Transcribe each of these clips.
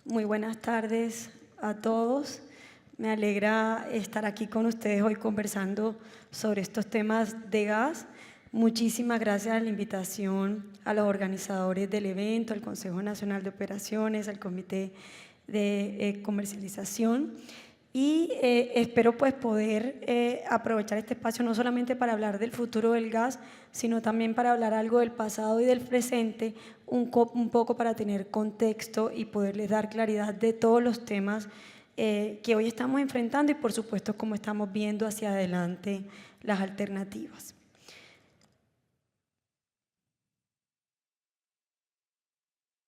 Muy buenas tardes a todos. Me alegra estar aquí con ustedes hoy conversando sobre estos temas de gas. Muchísimas gracias a la invitación a los organizadores del evento, al Consejo Nacional de Operaciones, al Comité de Comercialización. Y espero pues poder aprovechar este espacio no solamente para hablar del futuro del gas, sino también para hablar algo del pasado y del presente, un poco para tener contexto y poderles dar claridad de todos los temas que hoy estamos enfrentando y por supuesto cómo estamos viendo hacia adelante las alternativas.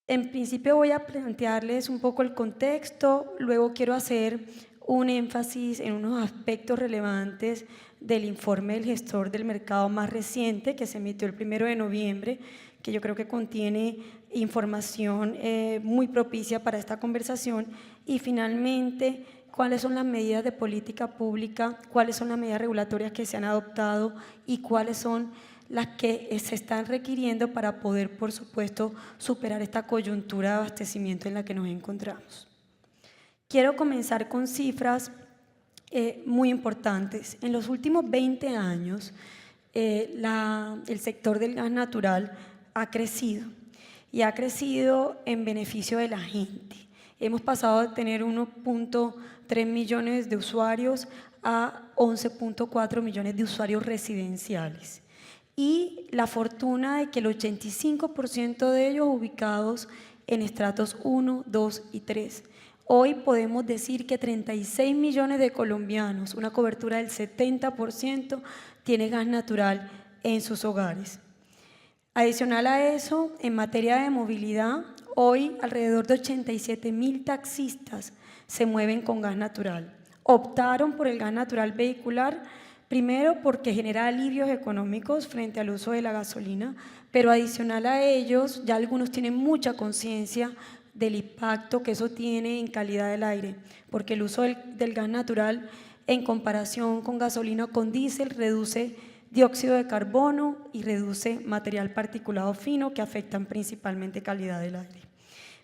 En principio voy a plantearles un poco el contexto, luego quiero hacer un énfasis en unos aspectos relevantes del informe del gestor del mercado más reciente que se emitió el 1 de noviembre, que yo creo que contiene información muy propicia para esta conversación, y finalmente cuáles son las medidas de política pública, cuáles son las medidas regulatorias que se han adoptado y cuáles son las que se están requiriendo para poder, por supuesto, superar esta coyuntura de abastecimiento en la que nos encontramos. Quiero comenzar con cifras muy importantes. En los últimos 20 años, el sector del gas natural ha crecido y ha crecido en beneficio de la gente. Hemos pasado de tener 1.3 millones de usuarios a 11.4 millones de usuarios residenciales. Y la fortuna de que el 85% de ellos ubicados en estratos 1, 2 y 3. Hoy podemos decir que 36 millones de colombianos, una cobertura del 70%, tiene gas natural en sus hogares. Adicional a eso, en materia de movilidad, hoy alrededor de 87.000 taxistas se mueven con gas natural. Optaron por el gas natural vehicular, primero porque genera alivios económicos frente al uso de la gasolina, pero adicional a ellos, ya algunos tienen mucha conciencia del impacto que eso tiene en calidad del aire, porque el uso del gas natural en comparación con gasolina o con diésel reduce dióxido de carbono y reduce material particulado fino que afectan principalmente calidad del aire.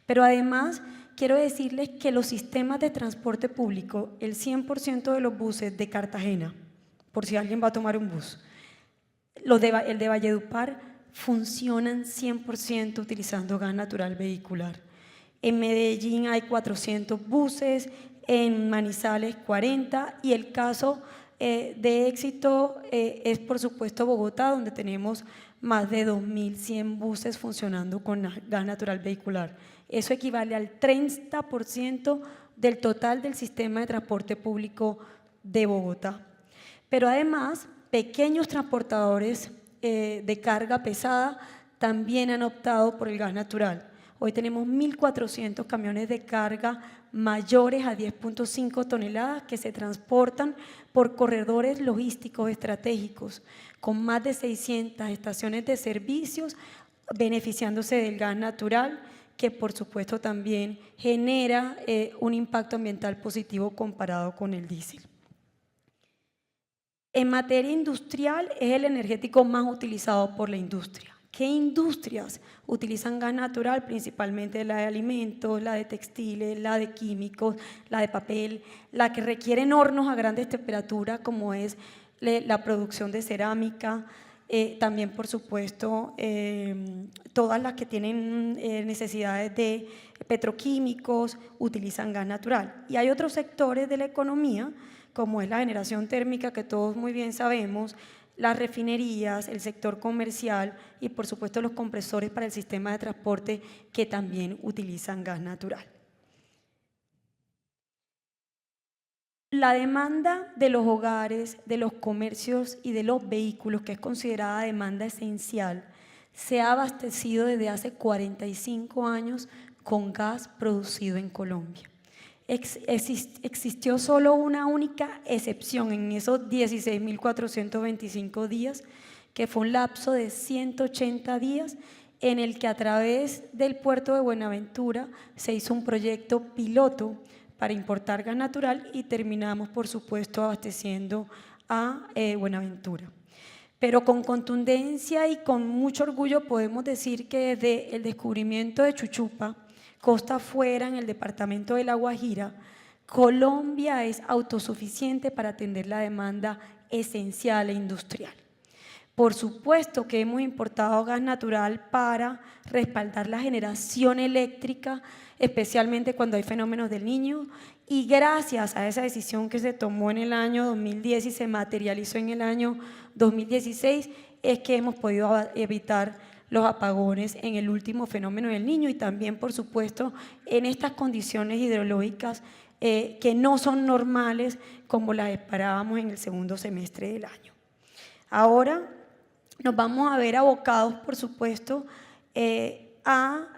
Pero además quiero decirles que los sistemas de transporte público, el 100% de los buses de Cartagena, por si alguien va a tomar un bus, el de Valledupar, funcionan 100% utilizando gas natural vehicular. En Medellín hay 400 buses, en Manizales 40 y el caso de éxito es por supuesto Bogotá, donde tenemos más de 2.100 buses funcionando con gas natural vehicular. Eso equivale al 30% del total del sistema de transporte público de Bogotá. Pero además, pequeños transportadores de carga pesada también han optado por el gas natural. Hoy tenemos 1.400 camiones de carga mayores a 10.5 toneladas que se transportan por corredores logísticos estratégicos, con más de 600 estaciones de servicios beneficiándose del gas natural, que por supuesto también genera un impacto ambiental positivo comparado con el diésel. En materia industrial es el energético más utilizado por la industria. ¿Qué industrias utilizan gas natural? Principalmente la de alimentos, la de textiles, la de químicos, la de papel, la que requieren hornos a grandes temperaturas como es la producción de cerámica, también por supuesto todas las que tienen necesidades de petroquímicos utilizan gas natural. Y hay otros sectores de la economía como es la generación térmica que todos muy bien sabemos, las refinerías, el sector comercial y por supuesto los compresores para el sistema de transporte que también utilizan gas natural. La demanda de los hogares, de los comercios y de los vehículos, que es considerada demanda esencial, se ha abastecido desde hace 45 años con gas producido en Colombia. Existió solo una única excepción en esos 16.425 días, que fue un lapso de 180 días en el que a través del puerto de Buenaventura se hizo un proyecto piloto para importar gas natural y terminamos, por supuesto, abasteciendo a Buenaventura. Pero con contundencia y con mucho orgullo podemos decir que desde el descubrimiento de Chuchupa, costa afuera en el departamento de La Guajira, Colombia es autosuficiente para atender la demanda esencial e industrial. Por supuesto que hemos importado gas natural para respaldar la generación eléctrica, especialmente cuando hay fenómenos del Niño, y gracias a esa decisión que se tomó en el año 2010 y se materializó en el año 2016, es que hemos podido evitar los apagones en el último fenómeno del Niño y también, por supuesto, en estas condiciones hidrológicas que no son normales como las esperábamos en el segundo semestre del año. Ahora nos vamos a ver abocados, por supuesto, a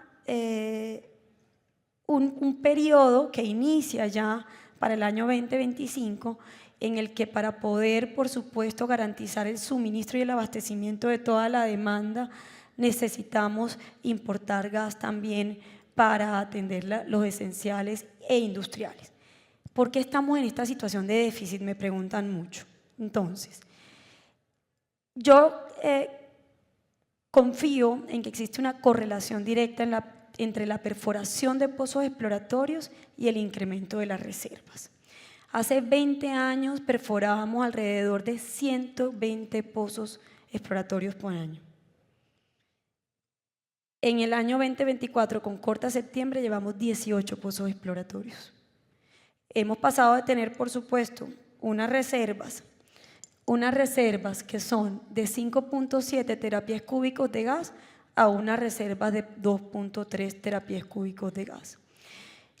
un periodo que inicia ya para el año 2025, en el que para poder, por supuesto, garantizar el suministro y el abastecimiento de toda la demanda, necesitamos importar gas también para atender los esenciales e industriales. ¿Por qué estamos en esta situación de déficit? Me preguntan mucho. Entonces, yo confío en que existe una correlación directa entre la perforación de pozos exploratorios y el incremento de las reservas. Hace 20 años perforábamos alrededor de 120 pozos exploratorios por año. En el año 2024, con corta septiembre, llevamos 18 pozos exploratorios. Hemos pasado de tener, por supuesto, unas reservas que son de 5.7 terapias cúbicos de gas a una reserva de 2.3 terapias cúbicos de gas.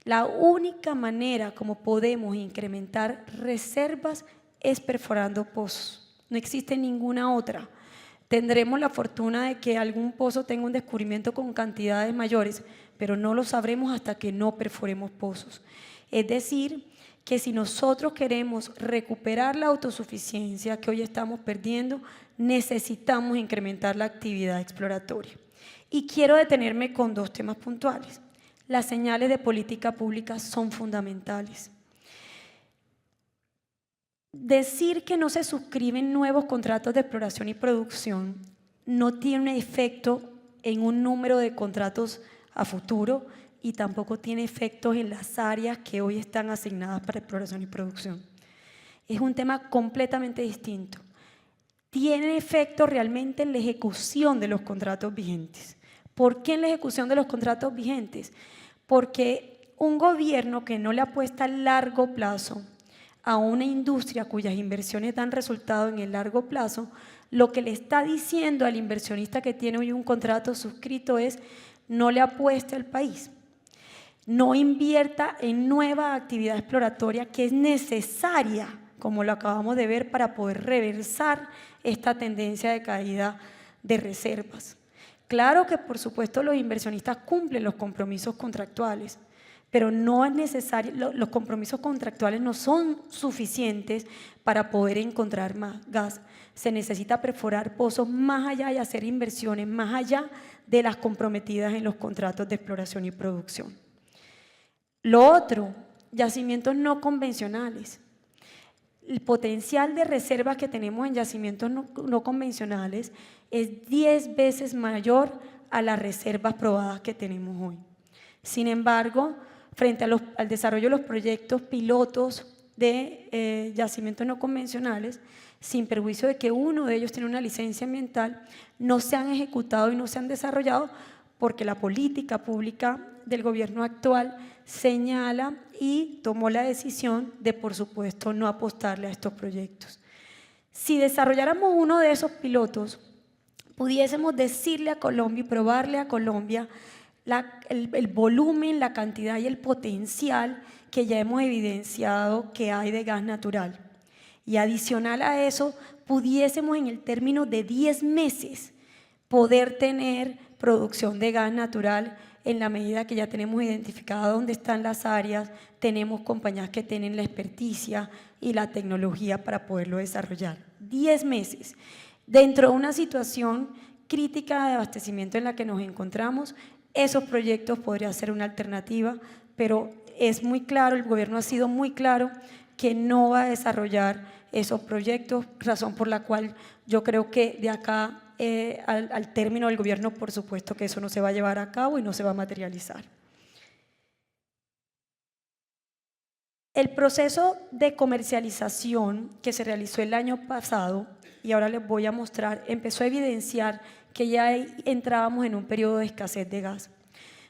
La única manera como podemos incrementar reservas es perforando pozos. No existe ninguna otra. Tendremos la fortuna de que algún pozo tenga un descubrimiento con cantidades mayores, pero no lo sabremos hasta que no perforemos pozos. Es decir, que si nosotros queremos recuperar la autosuficiencia que hoy estamos perdiendo, necesitamos incrementar la actividad exploratoria. Y quiero detenerme con dos temas puntuales. Las señales de política pública son fundamentales. Decir que no se suscriben nuevos contratos de exploración y producción no tiene efecto en un número de contratos a futuro y tampoco tiene efectos en las áreas que hoy están asignadas para exploración y producción. Es un tema completamente distinto. Tiene efecto realmente en la ejecución de los contratos vigentes. ¿Por qué en la ejecución de los contratos vigentes? Porque un gobierno que no le apuesta a largo plazo a una industria cuyas inversiones dan resultado en el largo plazo, lo que le está diciendo al inversionista que tiene hoy un contrato suscrito es: no le apueste al país, no invierta en nueva actividad exploratoria que es necesaria, como lo acabamos de ver, para poder reversar esta tendencia de caída de reservas. Claro que, por supuesto, los inversionistas cumplen los compromisos contractuales, pero no es necesario, los compromisos contractuales no son suficientes para poder encontrar más gas. Se necesita perforar pozos más allá y hacer inversiones más allá de las comprometidas en los contratos de exploración y producción. Lo otro, yacimientos no convencionales. El potencial de reservas que tenemos en yacimientos no convencionales es 10 veces mayor a las reservas probadas que tenemos hoy. Sin embargo, frente al desarrollo de los proyectos pilotos de yacimientos no convencionales, sin perjuicio de que uno de ellos tiene una licencia ambiental, no se han ejecutado y no se han desarrollado porque la política pública del gobierno actual señala y tomó la decisión de, por supuesto, no apostarle a estos proyectos. Si desarrolláramos uno de esos pilotos, pudiésemos decirle a Colombia y probarle a Colombia el volumen, la cantidad y el potencial que ya hemos evidenciado que hay de gas natural. Y adicional a eso, pudiésemos en el término de 10 meses poder tener producción de gas natural en la medida que ya tenemos identificado dónde están las áreas, tenemos compañías que tienen la experticia y la tecnología para poderlo desarrollar. 10 meses. Dentro de una situación crítica de abastecimiento en la que nos encontramos, esos proyectos podrían ser una alternativa, pero es muy claro, el gobierno ha sido muy claro que no va a desarrollar esos proyectos, razón por la cual yo creo que de acá al término del gobierno, por supuesto que eso no se va a llevar a cabo y no se va a materializar. El proceso de comercialización que se realizó el año pasado, y ahora les voy a mostrar, empezó a evidenciar que ya entrábamos en un periodo de escasez de gas.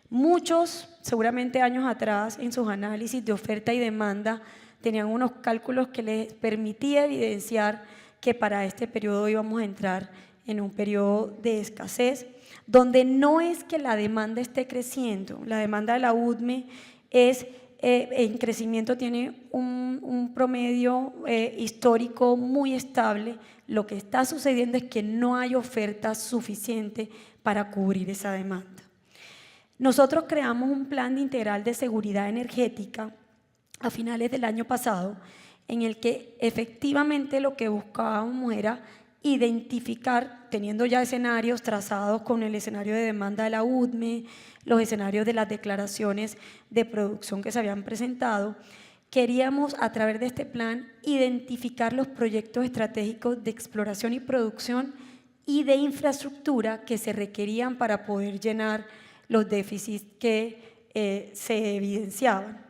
Muchos, seguramente años atrás, en sus análisis de oferta y demanda, tenían unos cálculos que les permitía evidenciar que para este periodo íbamos a entrar en un periodo de escasez, donde no es que la demanda esté creciendo, la demanda de la UDME es en crecimiento, tiene un promedio histórico muy estable. Lo que está sucediendo es que no hay oferta suficiente para cubrir esa demanda. Nosotros creamos un plan integral de seguridad energética a finales del año pasado, en el que efectivamente lo que buscábamos era identificar, teniendo ya escenarios trazados con el escenario de demanda de la UDME, los escenarios de las declaraciones de producción que se habían presentado, queríamos a través de este plan identificar los proyectos estratégicos de exploración y producción y de infraestructura que se requerían para poder llenar los déficits que se evidenciaban.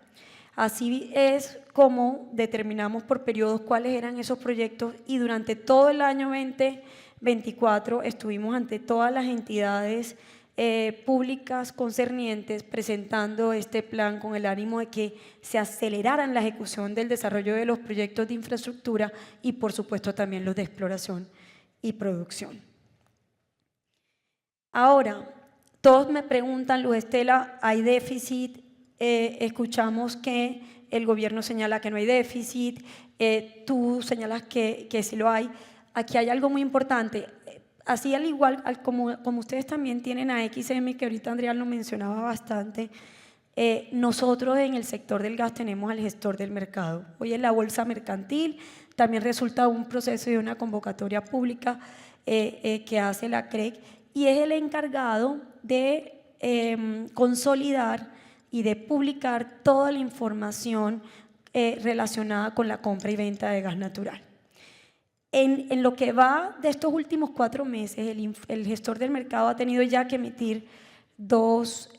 Así es como determinamos por periodos cuáles eran esos proyectos y durante todo el año 2024 estuvimos ante todas las entidades públicas concernientes presentando este plan con el ánimo de que se aceleraran la ejecución del desarrollo de los proyectos de infraestructura y por supuesto también los de exploración y producción. Ahora, todos me preguntan, Luz Estela, ¿hay déficit? Escuchamos que el gobierno señala que no hay déficit, tú señalas que sí lo hay. Aquí hay algo muy importante. Así al igual como ustedes también tienen a XM, que ahorita Andrea lo mencionaba bastante, nosotros en el sector del gas tenemos al gestor del mercado. Hoy en la bolsa mercantil también resulta un proceso de una convocatoria pública que hace la CREC y es el encargado de consolidar y de publicar toda la información relacionada con la compra y venta de gas natural. En lo que va de estos últimos 4 meses, el gestor del mercado ha tenido ya que emitir 2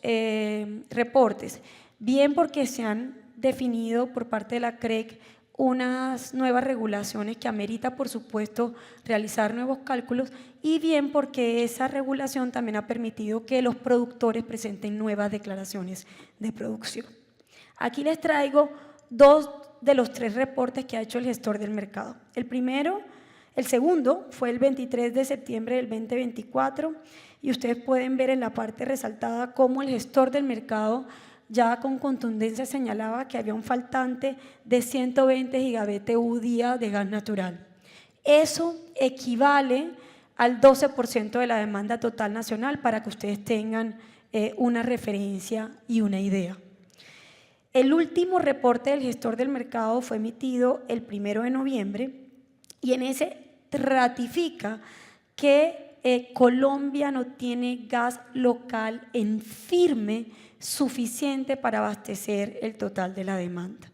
reportes, bien porque se han definido por parte de la CREC unas nuevas regulaciones que amerita, por supuesto, realizar nuevos cálculos y bien porque esa regulación también ha permitido que los productores presenten nuevas declaraciones de producción. Aquí les traigo 2 de los 3 reportes que ha hecho el gestor del mercado. El segundo fue el 23 de septiembre del 2024 y ustedes pueden ver en la parte resaltada cómo el gestor del mercado ya con contundencia señalaba que había un faltante de 120 GBtu día de gas natural. Eso equivale al 12% de la demanda total nacional para que ustedes tengan una referencia y una idea. El último reporte del gestor del mercado fue emitido el 1 de noviembre y en ese ratifica que Colombia no tiene gas local en firme suficiente para abastecer el total de la demanda.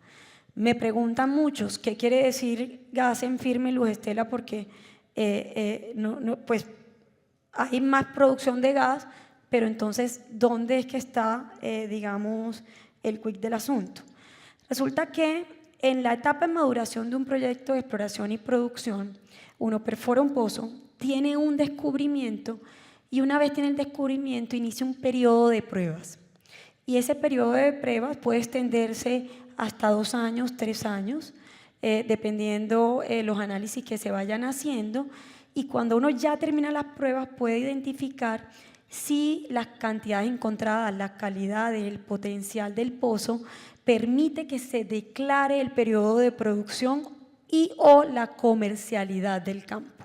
Me preguntan muchos, ¿qué quiere decir gas en firme, Luz Estela? Porque pues hay más producción de gas, pero entonces, ¿dónde es que está, digamos, el quid del asunto? Resulta que en la etapa de maduración de un proyecto de exploración y producción, uno perfora un pozo, tiene un descubrimiento y una vez tiene el descubrimiento inicia un periodo de pruebas. Y ese periodo de pruebas puede extenderse hasta 2 años, 3 años, dependiendo los análisis que se vayan haciendo. Y cuando uno ya termina las pruebas puede identificar si las cantidades encontradas, la calidad, el potencial del pozo permite que se declare el periodo de producción y o la comercialidad del campo.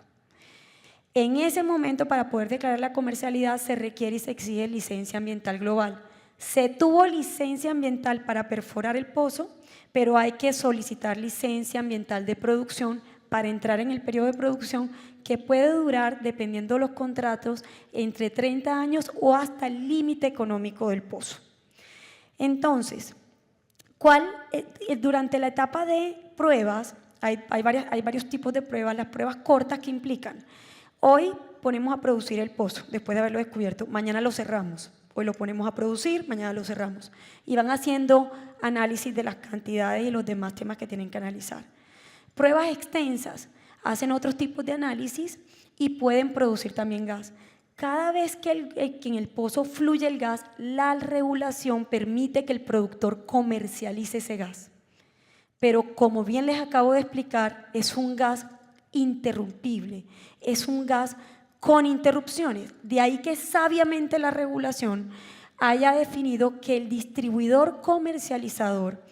En ese momento, para poder declarar la comercialidad, se requiere y se exige licencia ambiental global. Se tuvo licencia ambiental para perforar el pozo, pero hay que solicitar licencia ambiental de producción para entrar en el periodo de producción que puede durar, dependiendo de los contratos, entre 30 años o hasta el límite económico del pozo. Entonces, durante la etapa de pruebas, hay varios tipos de pruebas. Las pruebas cortas que implican, hoy ponemos a producir el pozo después de haberlo descubierto, mañana lo cerramos hoy lo ponemos a producir, mañana lo cerramos. Y van haciendo análisis de las cantidades y los demás temas que tienen que analizar. Pruebas extensas, hacen otros tipos de análisis y pueden producir también gas. Cada vez que en el pozo fluye el gas, la regulación permite que el productor comercialice ese gas. Pero como bien les acabo de explicar, es un gas interrumpible, es un gas con interrupciones. De ahí que sabiamente la regulación haya definido que el distribuidor comercializador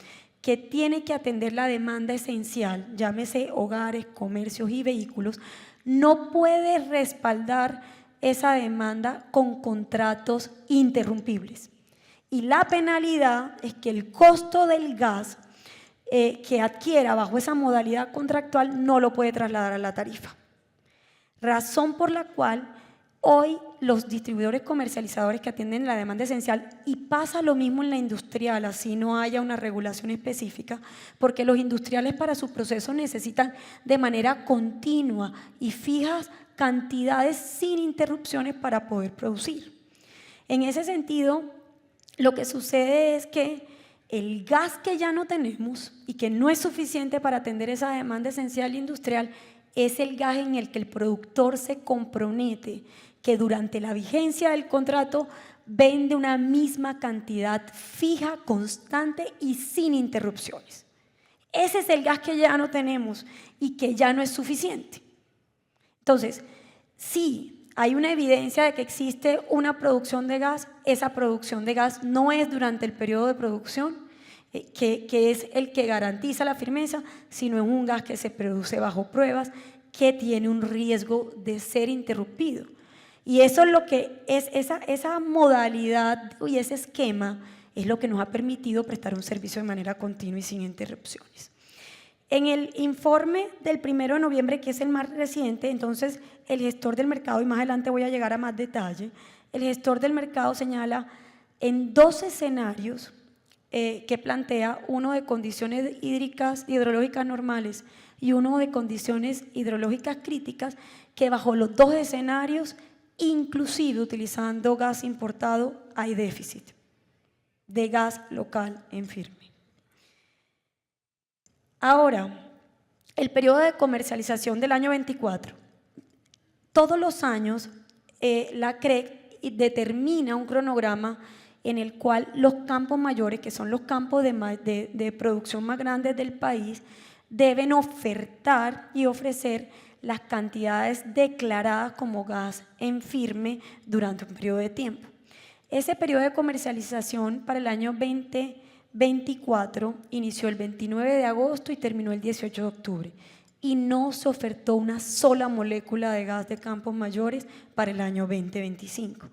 que tiene que atender la demanda esencial, llámese hogares, comercios y vehículos, no puede respaldar esa demanda con contratos interrumpibles. Y la penalidad es que el costo del gas que adquiera bajo esa modalidad contractual no lo puede trasladar a la tarifa. Razón por la cual hoy los distribuidores comercializadores que atienden la demanda esencial, y pasa lo mismo en la industrial, así no haya una regulación específica, porque los industriales para sus procesos necesitan de manera continua y fijas cantidades sin interrupciones para poder producir. En ese sentido, lo que sucede es que el gas que ya no tenemos y que no es suficiente para atender esa demanda esencial industrial es el gas en el que el productor se compromete que durante la vigencia del contrato vende una misma cantidad fija, constante y sin interrupciones. Ese es el gas que ya no tenemos y que ya no es suficiente. Entonces, sí, hay una evidencia de que existe una producción de gas, esa producción de gas no es durante el periodo de producción, que es el que garantiza la firmeza, sino es un gas que se produce bajo pruebas, que tiene un riesgo de ser interrumpido. Y eso es lo que es esa modalidad y ese esquema es lo que nos ha permitido prestar un servicio de manera continua y sin interrupciones. En el informe del 1 de noviembre, que es el más reciente, entonces el gestor del mercado, y más adelante voy a llegar a más detalle, el gestor del mercado señala en 2 escenarios que plantea, uno de condiciones hidrológicas normales y uno de condiciones hidrológicas críticas, que bajo los 2 escenarios, inclusive utilizando gas importado, hay déficit de gas local en firme. Ahora, el periodo de comercialización del año 24. Todos los años la CREC determina un cronograma en el cual los campos mayores, que son los campos de producción más grandes del país, deben ofertar y ofrecer las cantidades declaradas como gas en firme durante un periodo de tiempo. Ese periodo de comercialización para el año 2024 inició el 29 de agosto y terminó el 18 de octubre y no se ofertó una sola molécula de gas de campos mayores para el año 2025.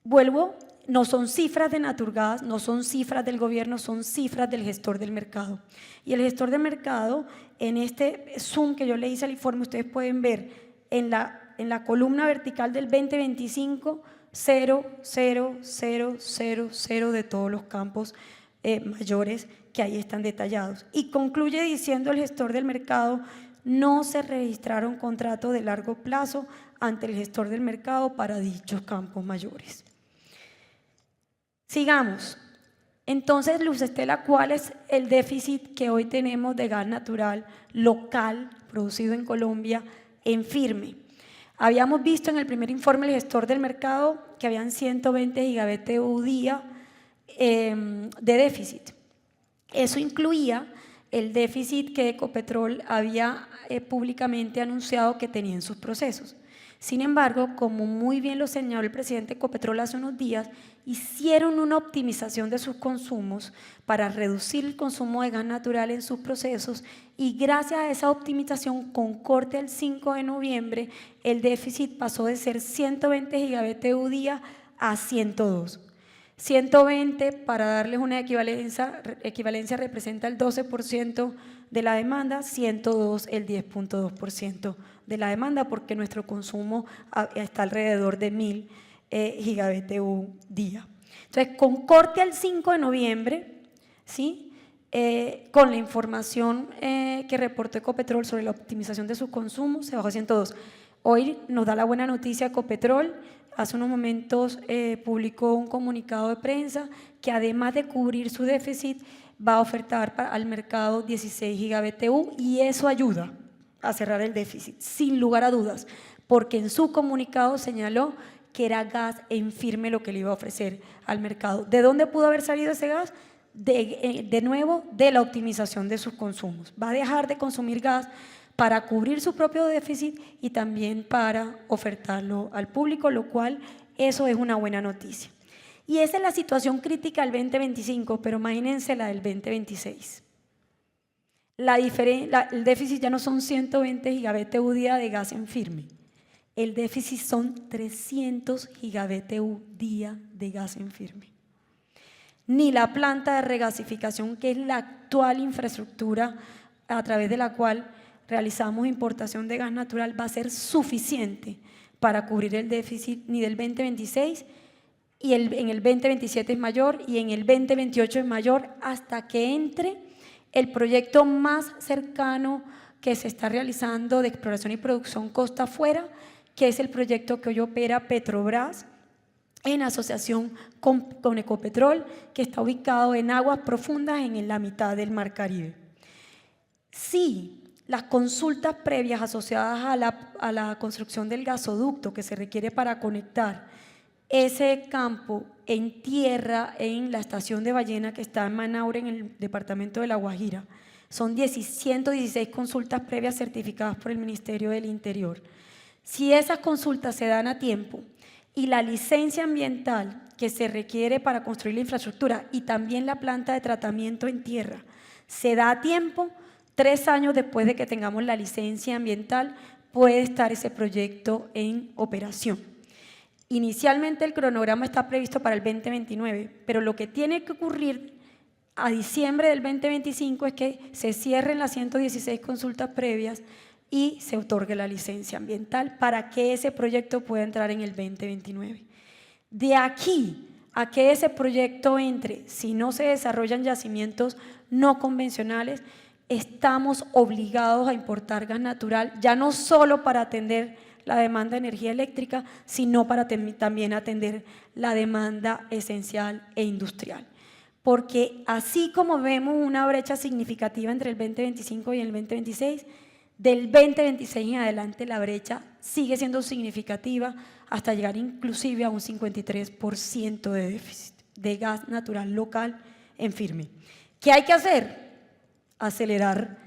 Vuelvo, no son cifras de Naturgas, no son cifras del gobierno, son cifras del gestor del mercado. Y el gestor del mercado, en este zoom que yo le hice al informe, ustedes pueden ver en la columna vertical del 2025, 0, 0, 0, 0, 0 de todos los campos mayores que ahí están detallados. Y concluye diciendo el gestor del mercado: no se registraron contratos de largo plazo ante el gestor del mercado para dichos campos mayores. Sigamos. Entonces, Luz Estela, ¿cuál es el déficit que hoy tenemos de gas natural local producido en Colombia en firme? Habíamos visto en el primer informe del gestor del mercado que habían 120 gigabtu día de déficit. Eso incluía el déficit que Ecopetrol había públicamente anunciado que tenía en sus procesos. Sin embargo, como muy bien lo señaló el presidente Ecopetrol hace unos días, hicieron una optimización de sus consumos para reducir el consumo de gas natural en sus procesos y gracias a esa optimización, con corte al 5 de noviembre, el déficit pasó de ser 120 gigabtu día a 102. 120, para darles una equivalencia representa el 12% de la demanda, 102 el 10.2% de la demanda, porque nuestro consumo está alrededor de 1000 gigabtu día. Entonces, con corte al 5 de noviembre, ¿sí? Con la información que reportó Ecopetrol sobre la optimización de sus consumos, se bajó a 102. Hoy nos da la buena noticia Ecopetrol, hace unos momentos publicó un comunicado de prensa que además de cubrir su déficit, va a ofertar al mercado 16 GBTU y eso ayuda a cerrar el déficit, sin lugar a dudas, porque en su comunicado señaló que era gas en firme lo que le iba a ofrecer al mercado. ¿De dónde pudo haber salido ese gas? De nuevo, de la optimización de sus consumos. Va a dejar de consumir gas para cubrir su propio déficit y también para ofertarlo al público, lo cual eso es una buena noticia. Y esa es la situación crítica del 2025, pero imagínense la del 2026. El déficit ya no son 120 GBTU día de gas en firme. El déficit son 300 GBTU día de gas en firme. Ni la planta de regasificación, que es la actual infraestructura a través de la cual realizamos importación de gas natural, va a ser suficiente para cubrir el déficit ni del 2026 y en el 2027 es mayor y en el 2028 es mayor hasta que entre el proyecto más cercano que se está realizando de exploración y producción costa afuera, que es el proyecto que hoy opera Petrobras en asociación con Ecopetrol, que está ubicado en aguas profundas en la mitad del Mar Caribe. Sí, las consultas previas asociadas a la construcción del gasoducto que se requiere para conectar ese campo en tierra en la estación de Ballena que está en Manaure, en el departamento de La Guajira. Son 116 consultas previas certificadas por el Ministerio del Interior. Si esas consultas se dan a tiempo y la licencia ambiental que se requiere para construir la infraestructura y también la planta de tratamiento en tierra se da a tiempo, 3 años después de que tengamos la licencia ambiental puede estar ese proyecto en operación. Inicialmente el cronograma está previsto para el 2029, pero lo que tiene que ocurrir a diciembre del 2025 es que se cierren las 116 consultas previas y se otorgue la licencia ambiental para que ese proyecto pueda entrar en el 2029. De aquí a que ese proyecto entre, si no se desarrollan yacimientos no convencionales, estamos obligados a importar gas natural, ya no solo para atender la demanda de energía eléctrica, sino para también atender la demanda esencial e industrial. Porque así como vemos una brecha significativa entre el 2025 y el 2026, del 2026 en adelante la brecha sigue siendo significativa hasta llegar inclusive a un 53% de déficit de gas natural local en firme. ¿Qué hay que hacer? Acelerar,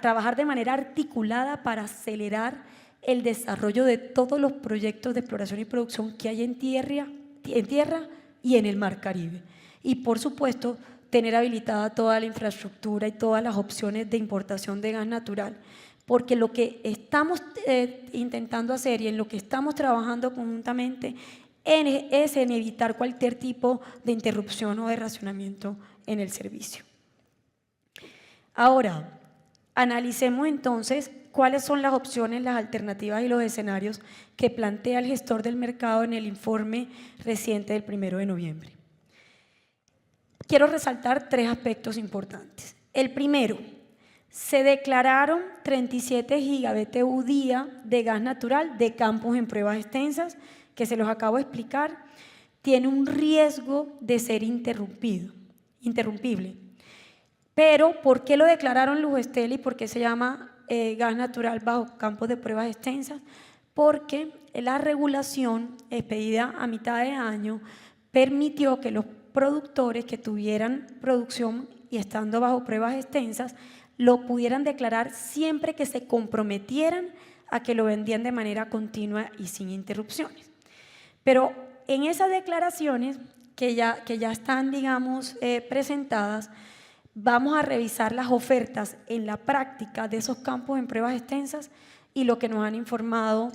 trabajar de manera articulada para acelerar el desarrollo de todos los proyectos de exploración y producción que hay en tierra y en el Mar Caribe. Y por supuesto, tener habilitada toda la infraestructura y todas las opciones de importación de gas natural, porque lo que estamos intentando hacer y en lo que estamos trabajando conjuntamente es en evitar cualquier tipo de interrupción o de racionamiento en el servicio. Ahora, analicemos entonces cuáles son las opciones, las alternativas y los escenarios que plantea el gestor del mercado en el informe reciente del 1 de noviembre. Quiero resaltar 3 aspectos importantes. El primero, se declararon 37 GBTU día de gas natural de campos en pruebas extensas, que se los acabo de explicar, tiene un riesgo de ser interrumpible. Pero, ¿por qué lo declararon Luz Estela y por qué se llama gas natural bajo campos de pruebas extensas? Porque la regulación expedida a mitad de año permitió que los productores que tuvieran producción y estando bajo pruebas extensas lo pudieran declarar siempre que se comprometieran a que lo vendían de manera continua y sin interrupciones. Pero en esas declaraciones que ya están, digamos, presentadas, vamos a revisar las ofertas en la práctica de esos campos en pruebas extensas y lo que nos han informado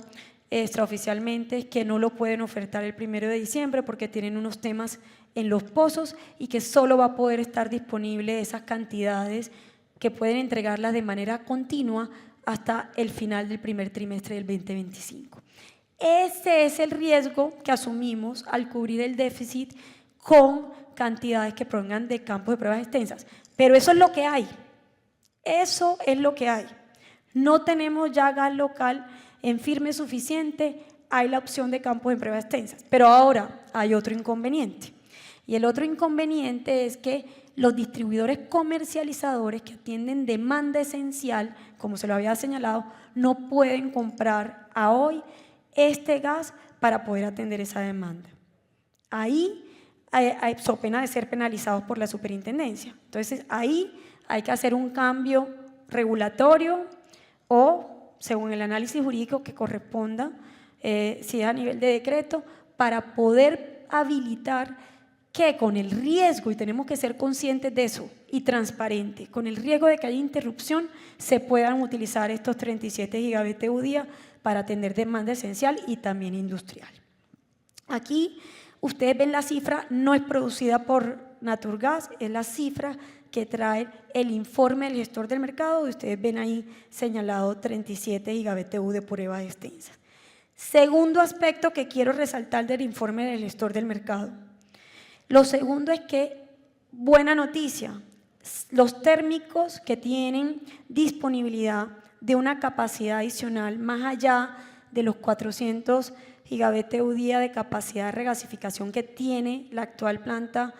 extraoficialmente es que no lo pueden ofertar el 1 de diciembre porque tienen unos temas en los pozos y que solo va a poder estar disponible esas cantidades que pueden entregarlas de manera continua hasta el final del primer trimestre del 2025. Ese es el riesgo que asumimos al cubrir el déficit con cantidades que provengan de campos de pruebas extensas. Pero eso es lo que hay. Eso es lo que hay. No tenemos ya gas local en firme suficiente hay la opción de campos en prueba extensas. Pero ahora hay otro inconveniente. Y el otro inconveniente es que los distribuidores comercializadores que atienden demanda esencial, como se lo había señalado, no pueden comprar a hoy este gas para poder atender esa demanda. Ahí so pena de ser penalizados por la superintendencia. Entonces, ahí hay que hacer un cambio regulatorio o, según el análisis jurídico que corresponda, si es a nivel de decreto, para poder habilitar que con el riesgo, y tenemos que ser conscientes de eso, y transparente, con el riesgo de que haya interrupción, se puedan utilizar estos 37 GBtu día para atender demanda esencial y también industrial. Aquí ustedes ven la cifra, no es producida por Naturgas, es la cifra que trae el informe del gestor del mercado, y ustedes ven ahí señalado 37 GBtu de pruebas extensas. Segundo aspecto que quiero resaltar del informe del gestor del mercado. Lo segundo es que, buena noticia, los térmicos que tienen disponibilidad de una capacidad adicional más allá de los 400 GBtu día de capacidad de regasificación que tiene la actual planta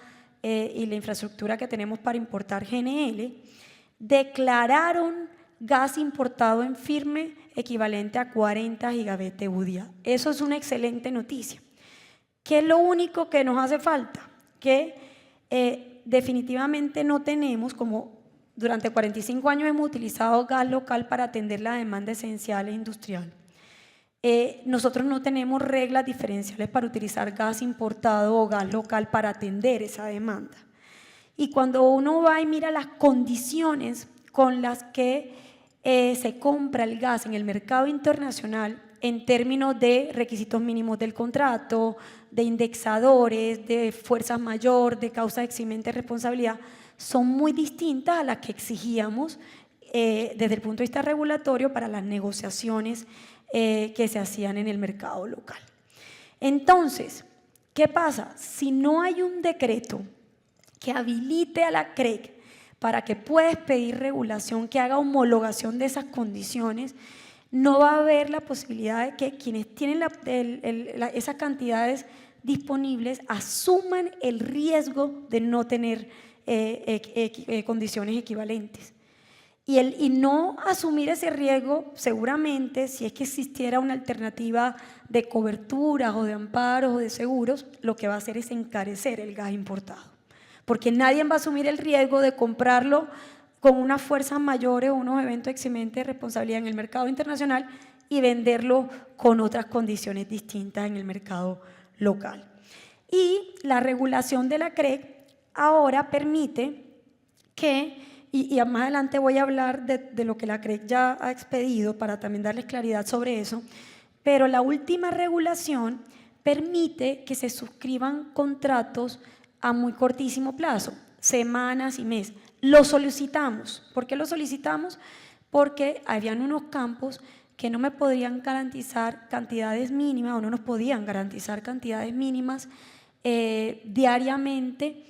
y la infraestructura que tenemos para importar GNL, declararon gas importado en firme equivalente a 40 GBtu día. Eso es una excelente noticia. ¿Qué es lo único que nos hace falta? Que definitivamente no tenemos, como durante 45 años hemos utilizado gas local para atender la demanda esencial e industrial. Nosotros no tenemos reglas diferenciales para utilizar gas importado o gas local para atender esa demanda. Y cuando uno va y mira las condiciones con las que se compra el gas en el mercado internacional, en términos de requisitos mínimos del contrato, de indexadores, de fuerza mayor, de causa eximente de responsabilidad, son muy distintas a las que exigíamos desde el punto de vista regulatorio para las negociaciones que se hacían en el mercado local. Entonces, ¿qué pasa? Si no hay un decreto que habilite a la CREC para que puedas pedir regulación, que haga homologación de esas condiciones, no va a haber la posibilidad de que quienes tienen esas cantidades disponibles asuman el riesgo de no tener condiciones equivalentes. Y no asumir ese riesgo, seguramente, si es que existiera una alternativa de coberturas o de amparos o de seguros, lo que va a hacer es encarecer el gas importado. Porque nadie va a asumir el riesgo de comprarlo con unas fuerzas mayores o unos eventos eximentes de responsabilidad en el mercado internacional y venderlo con otras condiciones distintas en el mercado local. Y la regulación de la CREC ahora permite que, y más adelante voy a hablar de lo que la CREC ya ha expedido para también darles claridad sobre eso, pero la última regulación permite que se suscriban contratos a muy cortísimo plazo, semanas y meses. Lo solicitamos. ¿Por qué lo solicitamos? Porque habían unos campos que no me podían garantizar cantidades mínimas o no nos podían garantizar cantidades mínimas diariamente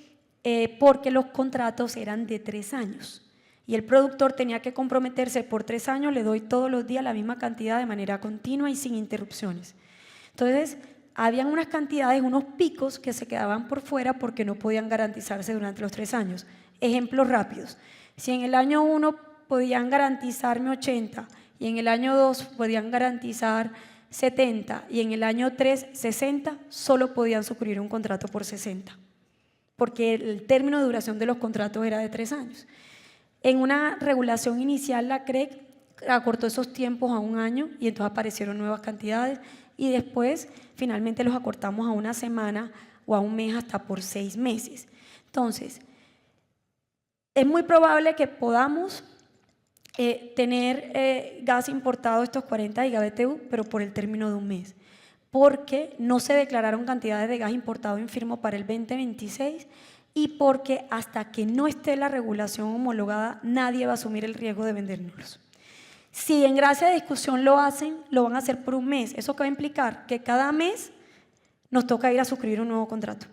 porque los contratos eran de 3 años y el productor tenía que comprometerse por 3 años, le doy todos los días la misma cantidad de manera continua y sin interrupciones. Entonces, habían unas cantidades, unos picos que se quedaban por fuera porque no podían garantizarse durante los 3 años. Ejemplos rápidos. Si en el año 1 podían garantizarme 80 y en el año 2 podían garantizar 70 y en el año 3 60, solo podían suscribir un contrato por 60 porque el término de duración de los contratos era de 3 años. En una regulación inicial la CREC acortó esos tiempos a 1 año y entonces aparecieron nuevas cantidades y después finalmente los acortamos a 1 semana o a 1 mes hasta por 6 meses. Entonces, es muy probable que podamos tener gas importado estos 40 GBtu, pero por el término de 1 mes, porque no se declararon cantidades de gas importado en firme para el 2026 y porque hasta que no esté la regulación homologada, nadie va a asumir el riesgo de vendérnoslos. Si en gracia de discusión lo hacen, lo van a hacer por 1 mes. ¿Eso qué va a implicar? Que cada mes nos toca ir a suscribir un nuevo contrato.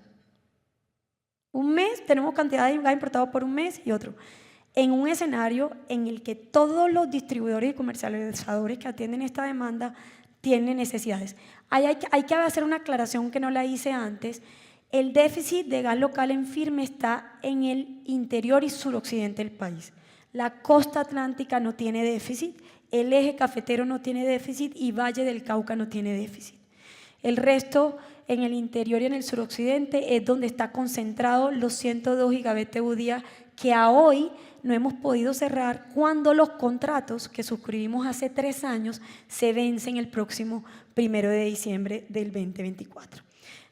1 mes, tenemos cantidad de gas importado por 1 mes y otro. En un escenario en el que todos los distribuidores y comercializadores que atienden esta demanda tienen necesidades. Hay que hacer una aclaración que no la hice antes. El déficit de gas local en firme está en el interior y suroccidente del país. La costa atlántica no tiene déficit, el eje cafetero no tiene déficit y Valle del Cauca no tiene déficit. El resto, en el interior y en el suroccidente, es donde está concentrado los 102 gigabits día que a hoy no hemos podido cerrar cuando los contratos que suscribimos hace 3 años se vencen el próximo 1 de diciembre del 2024.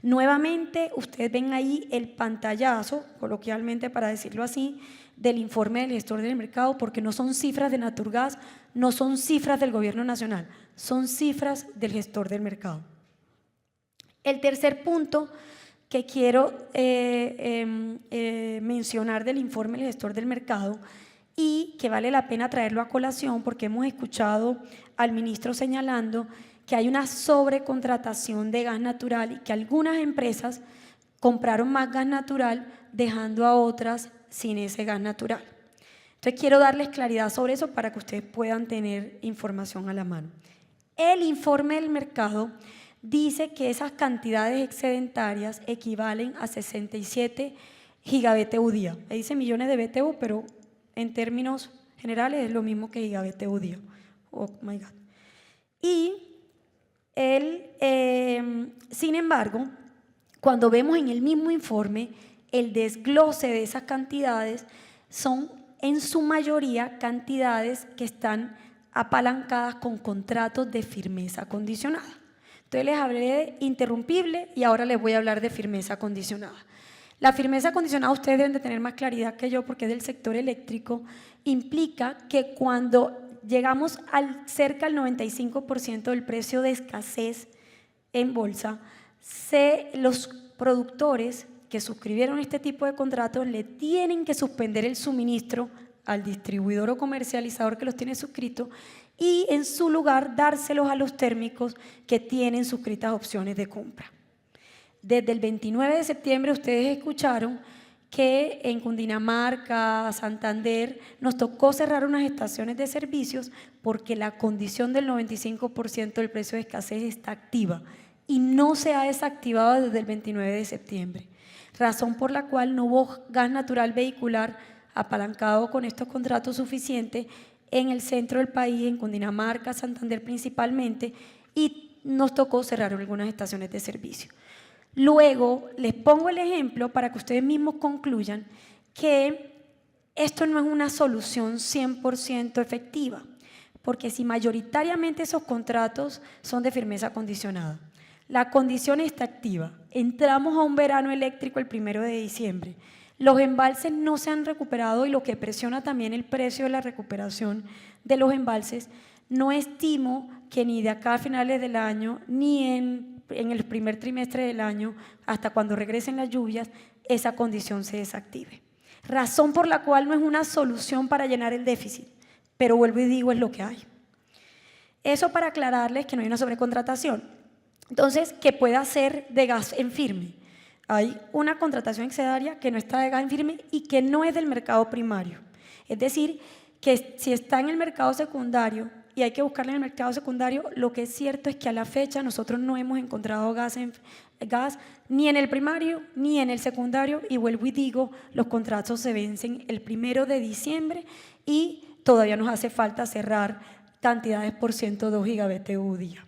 Nuevamente, ustedes ven ahí el pantallazo, coloquialmente para decirlo así, del informe del gestor del mercado, porque no son cifras de Naturgas, no son cifras del gobierno nacional, son cifras del gestor del mercado. El tercer punto que quiero mencionar del informe del gestor del mercado y que vale la pena traerlo a colación porque hemos escuchado al ministro señalando que hay una sobrecontratación de gas natural y que algunas empresas compraron más gas natural dejando a otras sin ese gas natural. Entonces quiero darles claridad sobre eso para que ustedes puedan tener información a la mano. El informe del mercado dice que esas cantidades excedentarias equivalen a 67 gigabits día. Ahí dice millones de BTU, pero en términos generales es lo mismo que gigabits día. Oh my God. Y sin embargo, cuando vemos en el mismo informe el desglose de esas cantidades, son en su mayoría cantidades que están apalancadas con contratos de firmeza condicionada. Entonces les hablé de interrumpible y ahora les voy a hablar de firmeza condicionada. La firmeza condicionada, ustedes deben de tener más claridad que yo porque es del sector eléctrico, implica que cuando llegamos cerca al 95% del precio de escasez en bolsa, los productores que suscribieron este tipo de contratos le tienen que suspender el suministro al distribuidor o comercializador que los tiene suscritos y en su lugar dárselos a los térmicos que tienen suscritas opciones de compra. Desde el 29 de septiembre ustedes escucharon que en Cundinamarca, Santander, nos tocó cerrar unas estaciones de servicios porque la condición del 95% del precio de escasez está activa y no se ha desactivado desde el 29 de septiembre, razón por la cual no hubo gas natural vehicular apalancado con estos contratos suficientes en el centro del país, en Cundinamarca, Santander principalmente, y nos tocó cerrar algunas estaciones de servicio. Luego les pongo el ejemplo para que ustedes mismos concluyan que esto no es una solución 100% efectiva, porque si mayoritariamente esos contratos son de firmeza condicionada, la condición está activa, entramos a un verano eléctrico el 1 de diciembre, los embalses no se han recuperado y lo que presiona también el precio de la recuperación de los embalses, no estimo que ni de acá a finales del año, ni en el primer trimestre del año, hasta cuando regresen las lluvias, esa condición se desactive. Razón por la cual no es una solución para llenar el déficit, pero vuelvo y digo, es lo que hay. Eso para aclararles que no hay una sobrecontratación. Entonces, ¿qué puede hacer de gas en firme? Hay una contratación excedaria que no está de gas en firme y que no es del mercado primario. Es decir, que si está en el mercado secundario y hay que buscarla en el mercado secundario, lo que es cierto es que a la fecha nosotros no hemos encontrado gas ni en el primario ni en el secundario y vuelvo y digo, los contratos se vencen el 1 de diciembre y todavía nos hace falta cerrar cantidades por 102 gigabits día.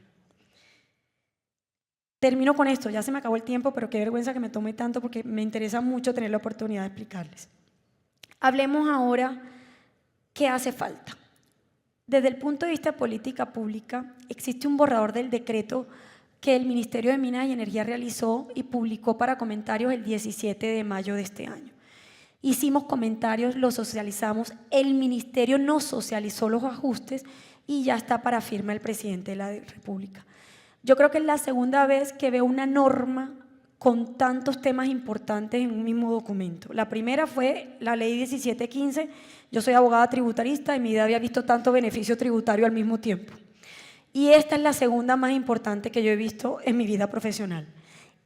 Termino con esto, ya se me acabó el tiempo, pero qué vergüenza que me tome tanto porque me interesa mucho tener la oportunidad de explicarles. Hablemos ahora qué hace falta. Desde el punto de vista de política pública, existe un borrador del decreto que el Ministerio de Minas y Energía realizó y publicó para comentarios el 17 de mayo de este año. Hicimos comentarios, los socializamos, el Ministerio nos socializó los ajustes y ya está para firma el presidente de la República. Yo creo que es la segunda vez que veo una norma con tantos temas importantes en un mismo documento. La primera fue la ley 1715. Yo soy abogada tributarista y en mi vida había visto tanto beneficio tributario al mismo tiempo. Y esta es la segunda más importante que yo he visto en mi vida profesional.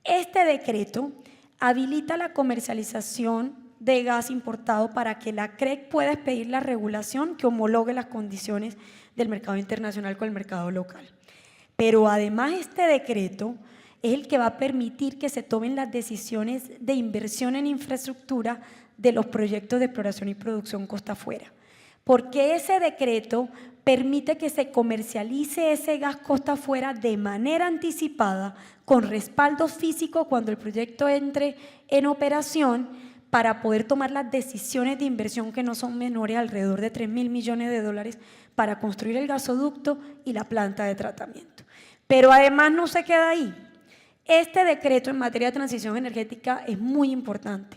Este decreto habilita la comercialización de gas importado para que la CREC pueda expedir la regulación que homologue las condiciones del mercado internacional con el mercado local. Pero además este decreto es el que va a permitir que se tomen las decisiones de inversión en infraestructura de los proyectos de exploración y producción costa afuera. Porque ese decreto permite que se comercialice ese gas costa afuera de manera anticipada, con respaldo físico cuando el proyecto entre en operación, para poder tomar las decisiones de inversión que no son menores, alrededor de 3.000 millones de dólares, para construir el gasoducto y la planta de tratamiento. Pero además no se queda ahí. Este decreto en materia de transición energética es muy importante,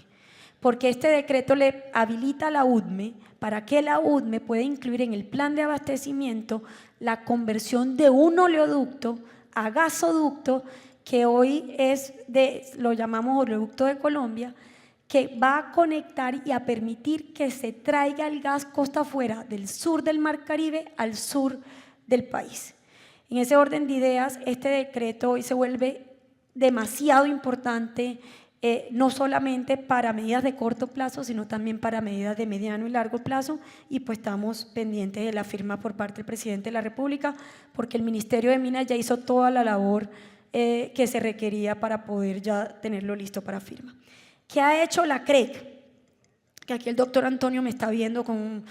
porque este decreto le habilita a la UDME para que la UDME pueda incluir en el plan de abastecimiento la conversión de un oleoducto a gasoducto, que hoy lo llamamos oleoducto de Colombia, que va a conectar y a permitir que se traiga el gas costa afuera del sur del Mar Caribe al sur del país. En ese orden de ideas, este decreto hoy se vuelve demasiado importante, no solamente para medidas de corto plazo, sino también para medidas de mediano y largo plazo, y pues estamos pendientes de la firma por parte del presidente de la República, porque el Ministerio de Minas ya hizo toda la labor que se requería para poder ya tenerlo listo para firma. ¿Qué ha hecho la CREC? Que aquí el doctor Antonio me está viendo con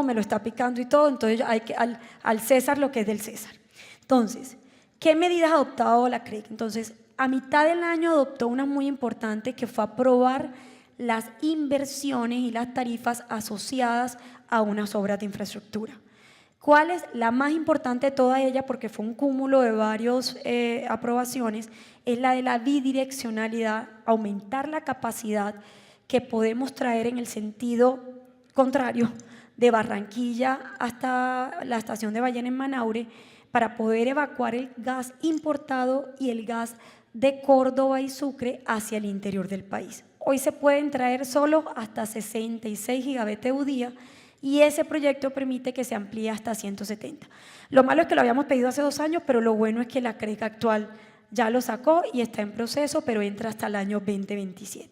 me lo está picando y todo, entonces hay que al César lo que es del César. Entonces, ¿qué medidas ha adoptado la CREC? Entonces, a mitad del año adoptó una muy importante, que fue aprobar las inversiones y las tarifas asociadas a unas obras de infraestructura. ¿Cuál es la más importante de toda ella? Porque fue un cúmulo de varias aprobaciones, es la de la bidireccionalidad, aumentar la capacidad que podemos traer en el sentido contrario de Barranquilla hasta la estación de Ballena en Manaure, para poder evacuar el gas importado y el gas de Córdoba y Sucre hacia el interior del país. Hoy se pueden traer solo hasta 66 GBtu día, y ese proyecto permite que se amplíe hasta 170. Lo malo es que lo habíamos pedido hace 2 años, pero lo bueno es que la CREC actual ya lo sacó y está en proceso, pero entra hasta el año 2027.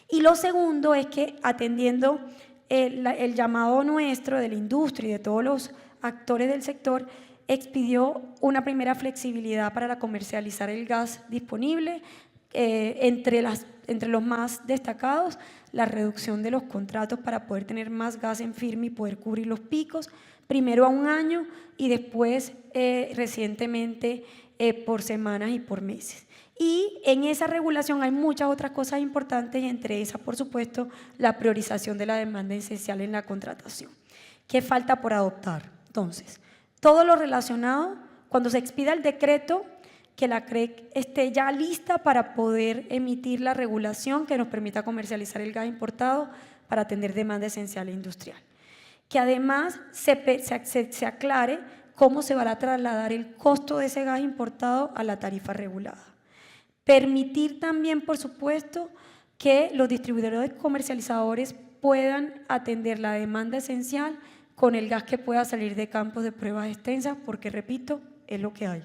Y lo segundo es que, atendiendo el llamado nuestro de la industria y de todos los actores del sector, expidió una primera flexibilidad para comercializar el gas disponible, entre los más destacados, la reducción de los contratos para poder tener más gas en firme y poder cubrir los picos, primero a 1 año y después recientemente por semanas y por meses. Y en esa regulación hay muchas otras cosas importantes, y entre esas, por supuesto, la priorización de la demanda esencial en la contratación. ¿Qué falta por adoptar? Entonces, todo lo relacionado, cuando se expida el decreto, que la CREC esté ya lista para poder emitir la regulación que nos permita comercializar el gas importado para atender demanda esencial e industrial. Que además se aclare cómo se va a trasladar el costo de ese gas importado a la tarifa regulada. Permitir también, por supuesto, que los distribuidores comercializadores puedan atender la demanda esencial con el gas que pueda salir de campos de pruebas extensas, porque, repito, es lo que hay.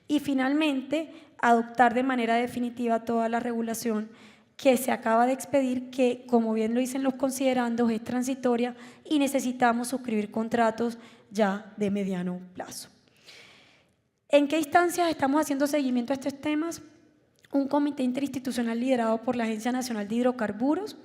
Y finalmente, adoptar de manera definitiva toda la regulación que se acaba de expedir, que, como bien lo dicen los considerandos, es transitoria y necesitamos suscribir contratos ya de mediano plazo. ¿En qué instancias estamos haciendo seguimiento a estos temas? Un comité interinstitucional liderado por la Agencia Nacional de Hidrocarburos.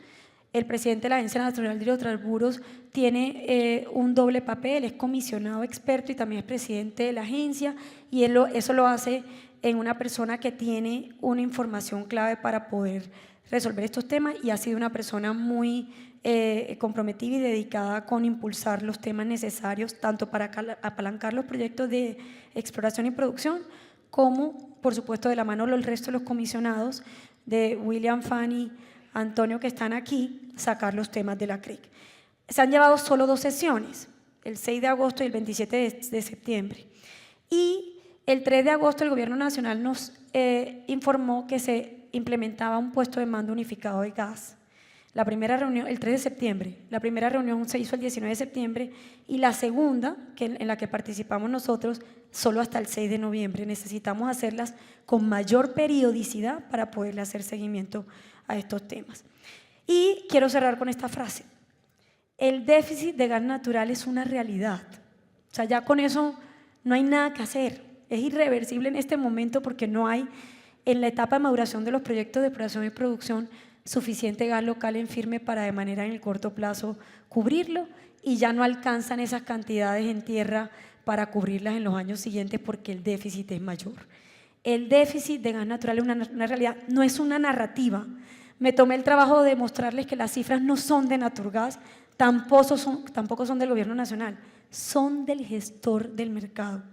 El presidente de la Agencia Nacional de Hidrocarburos tiene un doble papel, es comisionado experto y también es presidente de la agencia, y eso lo hace en una persona que tiene una información clave para poder resolver estos temas, y ha sido una persona muy comprometida y dedicada con impulsar los temas necesarios tanto para apalancar los proyectos de exploración y producción, como, por supuesto, de la mano del resto de los comisionados, de William, Fanny, Antonio, que están aquí, sacar los temas de la CREC. Se han llevado solo 2 sesiones, el 6 de agosto y el 27 de septiembre. Y el 3 de agosto el Gobierno Nacional nos informó que se implementaba un puesto de mando unificado de gas. La primera reunión, el 3 de septiembre, la primera reunión se hizo el 19 de septiembre y la segunda, en la que participamos nosotros, solo hasta el 6 de noviembre. Necesitamos hacerlas con mayor periodicidad para poderle hacer seguimiento a estos temas. Y quiero cerrar con esta frase: el déficit de gas natural es una realidad. O sea, ya con eso no hay nada que hacer. es irreversible en este momento porque no hay en la etapa de maduración de los proyectos de exploración y producción suficiente gas local en firme para de manera en el corto plazo cubrirlo, y ya no alcanzan esas cantidades en tierra para cubrirlas en los años siguientes porque el déficit es mayor. El déficit de gas natural es una realidad, no es una narrativa. Me tomé el trabajo de demostrarles que las cifras no son de Naturgas, tampoco son del gobierno nacional, son del gestor del mercado.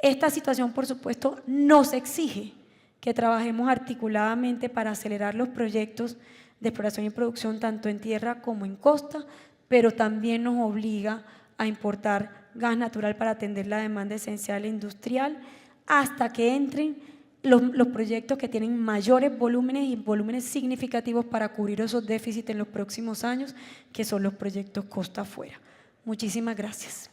Esta situación, por supuesto, nos exige que trabajemos articuladamente para acelerar los proyectos de exploración y producción tanto en tierra como en costa, pero también nos obliga a importar gas natural para atender la demanda esencial e industrial hasta que entren los proyectos que tienen mayores volúmenes y volúmenes significativos para cubrir esos déficits en los próximos años, que son los proyectos costa afuera. Muchísimas gracias.